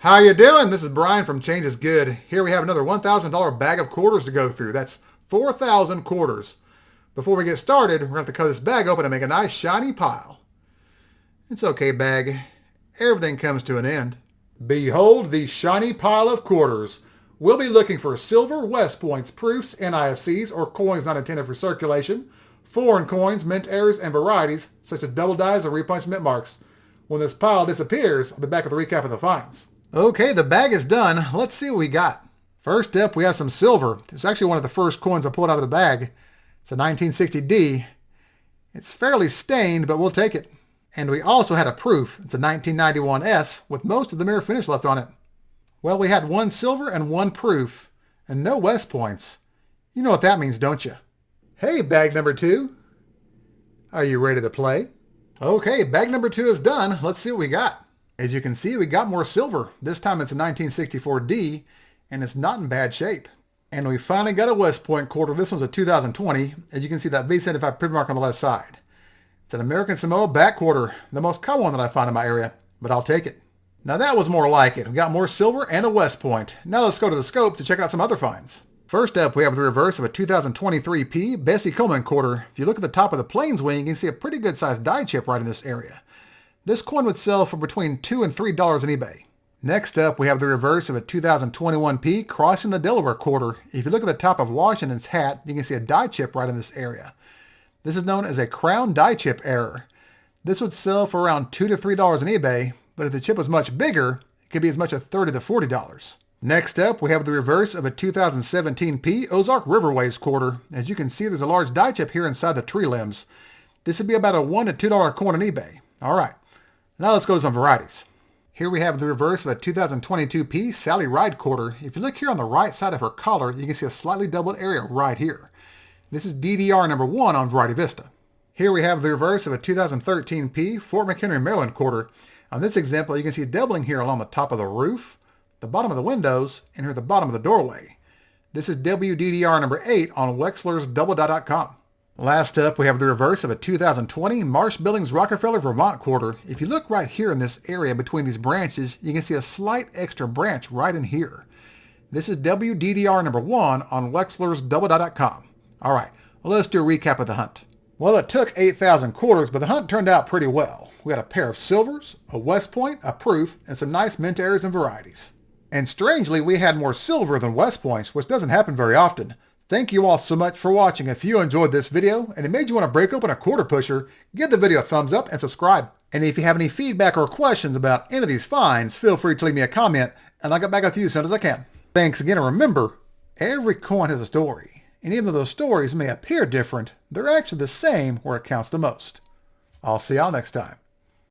How you doing? This is Brian from Change is Good. Here we have another $1,000 bag of quarters to go through. That's 4,000 quarters. Before we get started, we're going to have to cut this bag open and make a nice shiny pile. It's okay, bag. Everything comes to an end. Behold the shiny pile of quarters. We'll be looking for silver, West Points, proofs, NIFCs, or coins not intended for circulation, foreign coins, mint errors, and varieties, such as double dies or repunched mint marks. When this pile disappears, I'll be back with a recap of the finds. Okay, the bag is done. Let's see what we got. First up, we have some silver. It's actually one of the first coins I pulled out of the bag. It's a 1960D. It's fairly stained, but we'll take it. And we also had a proof. It's a 1991S with most of the mirror finish left on it. Well, we had one silver and one proof, and no West Points. You know what that means, don't you? Hey, bag number 2. Are you ready to play? Okay, bag number 2 is done. Let's see what we got. As you can see, we got more silver. This time it's a 1964D, and it's not in bad shape. And we finally got a West Point quarter. This one's a 2020. As you can see, that V75 print mark on the left side. It's an American Samoa back quarter, the most common one that I find in my area, but I'll take it. Now that was more like it. We got more silver and a West Point. Now let's go to the scope to check out some other finds. First up, we have the reverse of a 2023 Bessie Coleman quarter. If you look at the top of the plains wing, you can see a pretty good sized die chip right in this area. This coin would sell for between $2 and $3 on eBay. Next up, we have the reverse of a 2021 Crossing the Delaware quarter. If you look at the top of Washington's hat, you can see a die chip right in this area. This is known as a crown die chip error. This would sell for around $2 to $3 on eBay, but if the chip was much bigger, it could be as much as $30 to $40. Next up, we have the reverse of a 2017 Ozark Riverways quarter. As you can see, there's a large die chip here inside the tree limbs. This would be about a $1 to $2 coin on eBay. All right. Now let's go to some varieties. Here we have the reverse of a 2022 Sally Ride quarter. If you look here on the right side of her collar, you can see a slightly doubled area right here. This is DDR number 1 on Variety Vista. Here we have the reverse of a 2013 Fort McHenry, Maryland quarter. On this example, you can see doubling here along the top of the roof, the bottom of the windows, and here at the bottom of the doorway. This is WDDR number 8 on WexlersDoubleDie.com. Last up, we have the reverse of a 2020 Marsh Billings Rockefeller, Vermont quarter. If you look right here in this area between these branches, you can see a slight extra branch right in here. This is WDDR number 1 on WexlersDoubleDie.com. All right, well, let's do a recap of the hunt. Well, it took 8,000 quarters, but the hunt turned out pretty well. We had a pair of silvers, a West Point, a proof, and some nice mint errors and varieties. And strangely, we had more silver than West Points, which doesn't happen very often. Thank you all so much for watching. If you enjoyed this video and it made you want to break open a quarter pusher, give the video a thumbs up and subscribe. And if you have any feedback or questions about any of these finds, feel free to leave me a comment and I'll get back with you as soon as I can. Thanks again, and remember, every coin has a story. And even though those stories may appear different, they're actually the same where it counts the most. I'll see y'all next time.